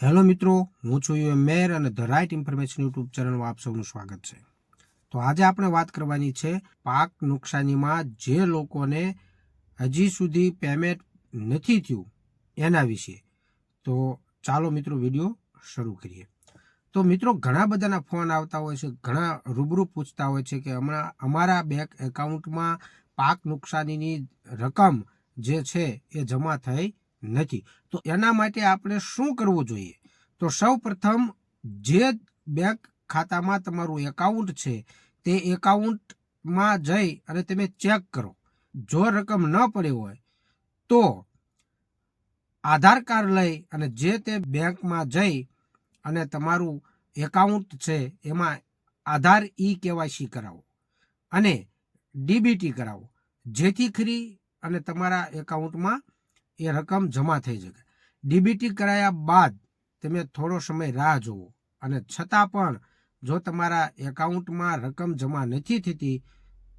Hello મિત્રો, હું છું યુએમ મેર અને ધ રાઇટ ઇન્ફોર્મેશન યુટ્યુબ ચેનલમાં આપ સૌનું સ્વાગત છે. તો આજે આપણે વાત કરવાની છે પાક નુકસાનીમાં જે લોકોને હજી સુધી પેમેન્ટ નથી થયું એના વિશે. તો ચાલો મિત્રો વિડીયો શરૂ કરીએ. તો મિત્રો ઘણા બધાના ફોન આવતા હોય છે, ઘણા રૂબરૂ પૂછતા હોય છે કે હમણાં અમારા બેંક એકાઉન્ટમાં પાક નુકસાનીની રકમ જે છે એ જમા થઈ નથી. તો એના માટે આપણે શું કરવું જોઈએ? તો સૌ પ્રથમ જે બેંક ખાતામાં તમારું એકાઉન્ટ છે તે એકાઉન્ટમાં જઈ અને તમે ચેક કરો. જો રકમ ન પડી હોય તો આધાર કાર્ડ લઈ અને જે તે બેંકમાં જઈ અને તમારું એકાઉન્ટ છે એમાં આધાર KYC કરાવો અને DBT કરાવો, જેથી કરી અને તમારા એકાઉન્ટમાં એ રકમ જમા થઈ શકે. DBT કરાયા બાદ તમે થોડો સમય રાહ જુઓ અને છતાં પણ જો તમારા એકાઉન્ટમાં રકમ જમા નથી થતી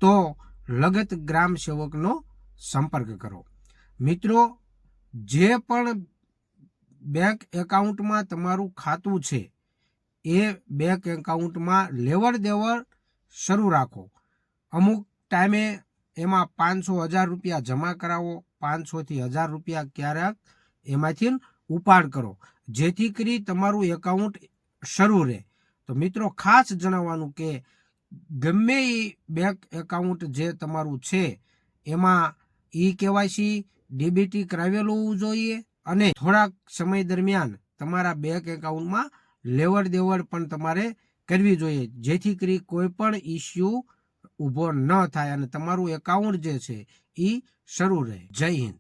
તો લગત ગ્રામ સેવકનો સંપર્ક કરો. મિત્રો, જે પણ બેંક એકાઉન્ટમાં તમારું ખાતું છે એ બેંક એકાઉન્ટમાં લેવડ દેવડ શરૂ રાખો. અમુક ટાઈમે એમાં 500-1000 રૂપિયા જમા કરાવો, 500થી 1000 રૂપિયા ક્યારેક એમાંથી ઉપાડ કરો, જેથી કરી તમારું એકાઉન્ટ શરૂ રહે. તો મિત્રો ખાસ જણાવવાનું કે ગમે એ બેંક એકાઉન્ટ જે તમારું છે એમાં KYC DBT કરાવેલું હોવું જોઈએ અને થોડાક સમય દરમિયાન તમારા બેંક એકાઉન્ટમાં લેવડ દેવડ પણ તમારે કરવી જોઈએ, જેથી કરી કોઈ પણ ઇસ્યુ ઊભો ન થાય અને તમારું એકાઉન્ટ જે છે એ શરૂ રહે. જય હિન્દ.